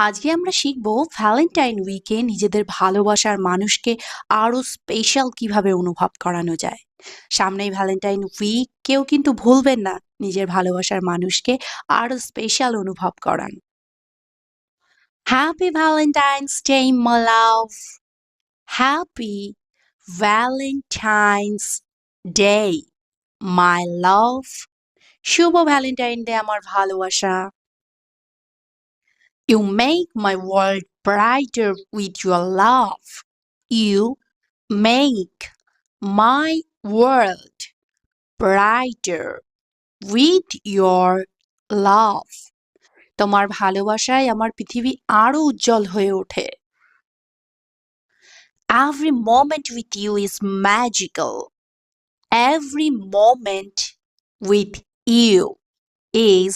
আজকে আমরা শিখব ভ্যালেন্টাইন উইকে নিজেদের ভালোবাসার মানুষকে আরো স্পেশাল কিভাবে অনুভব করানো যায়। সামনেই ভ্যালেন্টাইন উইক, কেউ কিন্তু ভুলবেন না নিজের ভালোবাসার মানুষকে আরো স্পেশাল অনুভব করান। Happy Valentine's day my love. Happy Valentine's day my love. শুভ ভ্যালেন্টাইন ডে আমার ভালোবাসা। You make my world brighter with your love. You make my world brighter with your love. তোমার ভালোবাসায় আমার পৃথিবী আরো উজ্জ্বল হয়ে ওঠে। Every moment with you is magical. Every moment with you is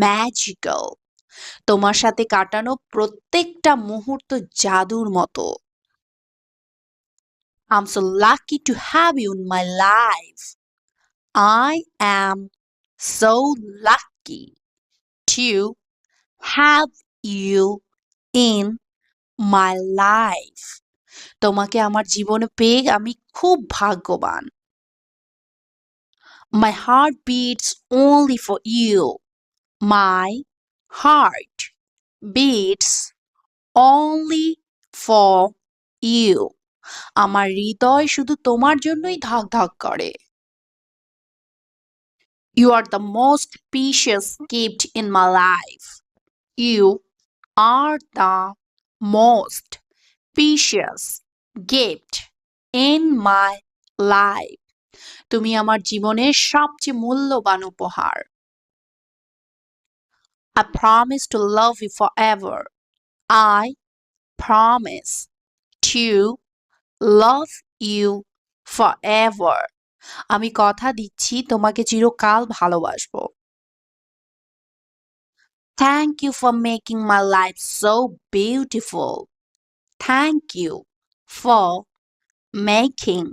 magical. তোমার সাথে কাটানো প্রত্যেকটা মুহূর্ত জাদুর মতো। I'm so lucky to have you in my life. I am so lucky to have you in my life. তোমাকে আমার জীবনে পেয়ে আমি খুব ভাগ্যবান। My heart beats only for you. My heart beats only for you. আমার হৃদয় শুধু তোমার জন্যই ধক ধক করে। You are the most precious gift in my life. You are the most precious gift in my life. তুমি আমার জীবনের সবচেয়ে মূল্যবান উপহার। I promise to love you forever. I promise to love you forever. আমি কথা দিচ্ছি তোমাকে চিরকাল ভালোবাসবো। Thank you for making my life so beautiful. Thank you for making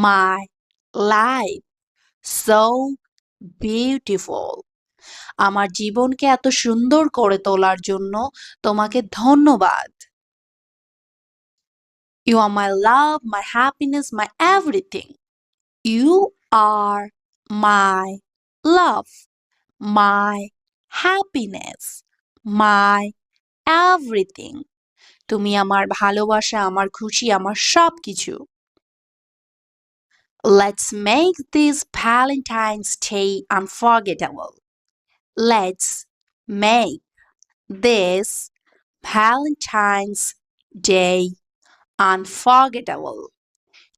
my life so beautiful. আমার জীবনকে এত সুন্দর করে তোলার জন্য তোমাকে ধন্যবাদ। You are my love, my happiness, my everything. You are my love, my happiness, my everything. তুমি আমার ভালোবাসা, আমার খুশি, আমার সবকিছু। Let's make this Valentine's Day unforgettable. Let's make this Valentine's Day unforgettable.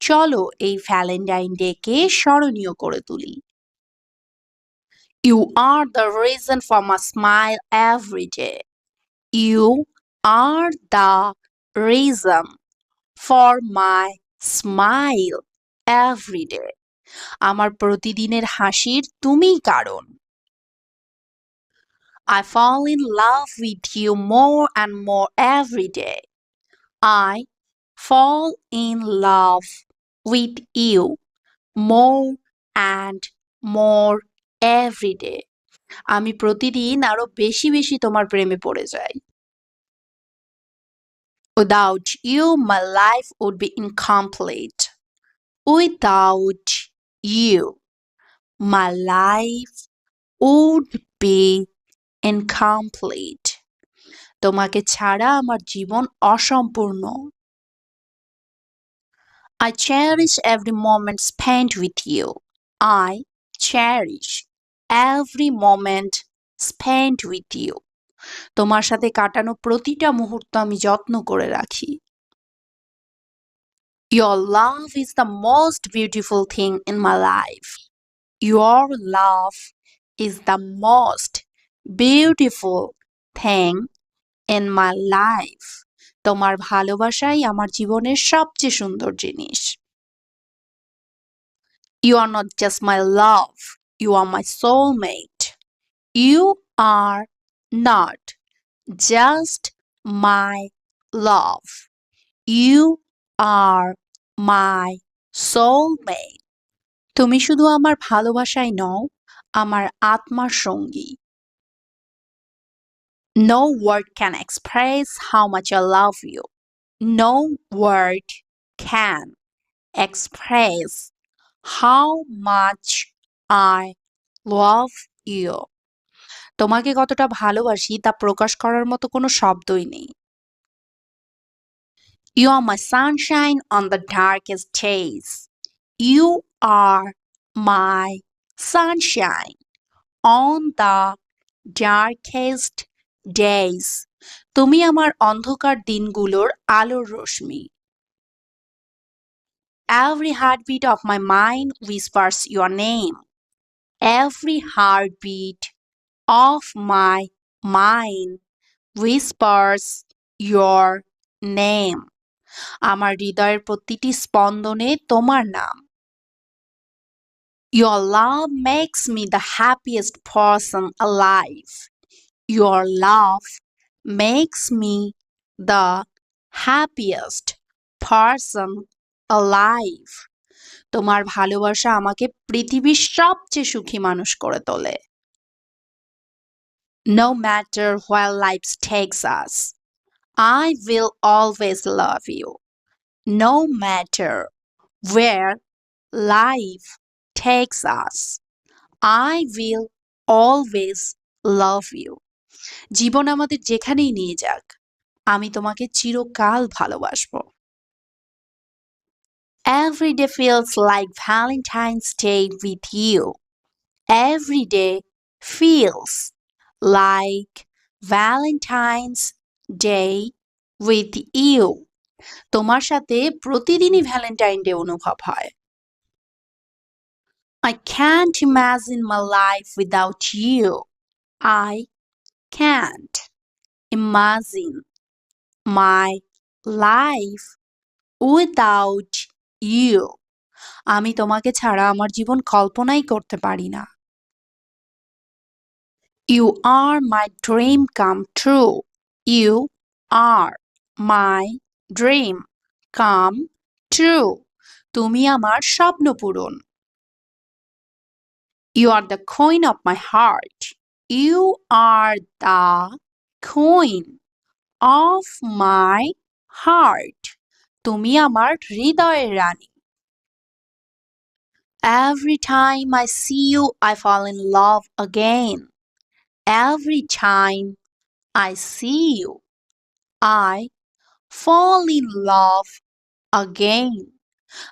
চলো এই ভ্যালেন্টাইন ডেকে স্মরণীয় করে তুলি। You are the reason for my smile every day. You are the reason for my smile every day. আমার প্রতিদিনের হাসির তুমিই কারণ। I fall in love with you more and more every day. I fall in love with you more and more every day. আমি প্রতিদিন আরো বেশি বেশি তোমার প্রেমে পড়ে যাই। Without you, my life would be incomplete. Without you, my life would be incomplete. তোমাকে ছাড়া আমার জীবন অসম্পূর্ণ। I cherish every moment spent with you. I cherish every moment spent with you. তোমার সাথে কাটানো প্রতিটা মুহূর্ত আমি যত্ন করে রাখি। Your love is the most beautiful thing in my life. Your love is the most beautiful thing in my life. তোমার ভালোবাসাই আমার জীবনের সবচেয়ে সুন্দর জিনিস। You are not just my love, you are my soulmate. You are not just my love, you are my soulmate. তুমি শুধু আমার ভালোবাসাই নও, আমার আত্মার সঙ্গী। No word can express how much I love you. No word can express how much I love you. তোমাকে কতটা ভালোবাসি তা প্রকাশ করার মতো কোনো শব্দই নেই। You are my sunshine on the darkest days. You are my sunshine on the darkest days. তুমি আমার অন্ধকার দিনগুলোর আলোর রশ্মি। Every heartbeat of my mind whispers your name. Every heartbeat of my mind whispers your name. আমার হৃদয়ের প্রতিটি স্পন্দনে তোমার নাম। Your love makes me the happiest person alive. Your love makes me the happiest person alive. তোমার ভালোবাসা আমাকে পৃথিবীর সবচেয়ে সুখী মানুষ করে তোলে। No matter where life takes us, I will always love you. No matter where life takes us, I will always love you. জীবন আমাদের যেখানেই নিয়ে যাক, আমি তোমাকে চিরকাল ভালোবাসবো। Every day feels like Valentine's Day with you. Every day feels like Valentine's Day with you. তোমার সাথে প্রতিদিনই ভ্যালেন্টাইন ডে অনুভব হয়। I can't imagine my life without you. I can't imagine my life without you. আমি তোমাকে ছাড়া আমার জীবন কল্পনাই করতে পারি না। You are my dream come true. You are my dream come true. তুমি আমার স্বপ্ন পূরণ। You are the queen of my heart. You are the queen of my heart. তুমি আমার হৃদয়ের রানী। Every time I see you, I fall in love again. Every time I see you, I fall in love again.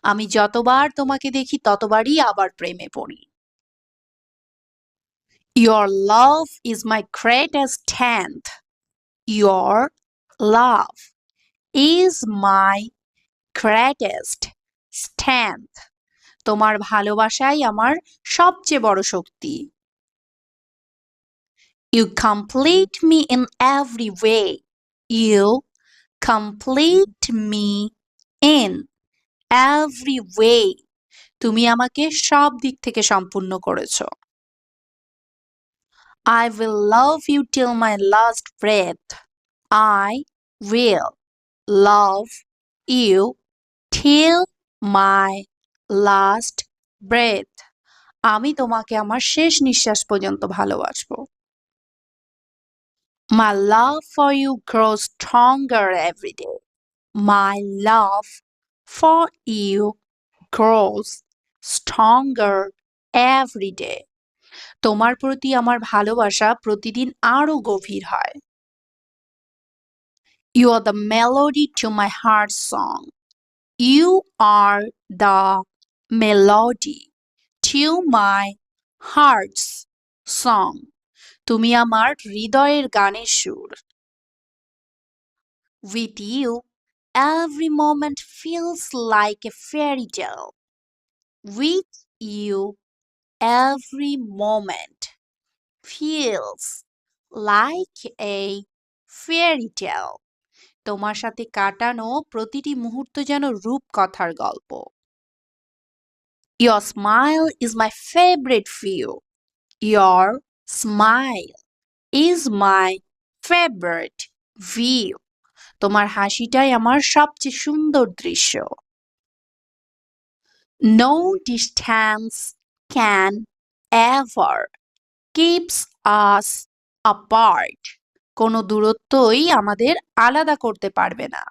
আমি যতবার তোমাকে দেখি ততবারই আবার প্রেমে পড়ি। Your love is my greatest strength. Your love is my greatest strength. তোমার ভালোবাসাই আমার সবচেয়ে বড় শক্তি। You complete me in every way. You complete me in every way. তুমি আমাকে সব দিক থেকে সম্পূর্ণ করেছো। I will love you till my last breath. I will love you till my last breath. আমি তোমাকে আমার শেষ নিঃশ্বাস পর্যন্ত ভালোবাসবো। My love for you grows stronger every day. My love for you grows stronger every day. তোমার প্রতি আমার ভালোবাসা প্রতিদিন আরো গভীর হয়। You are the melody to my heart's song. You are the melody to my heart's song. তুমি আমার হৃদয়ের গানের সুর। With you, every moment feels like a fairy tale. With you, every moment feels like a fairy tale. তোমার সাথে কাটানো প্রতিটি মুহূর্ত যেন রূপকথার গল্প। Your smile is my favorite view. Your smile is my favorite view. তোমার হাসিটাই আমার সবচেয়ে সুন্দর দৃশ্য। No distance can ever keeps us apart. কোনো দূরত্বই আমাদের আলাদা করতে পারবে না।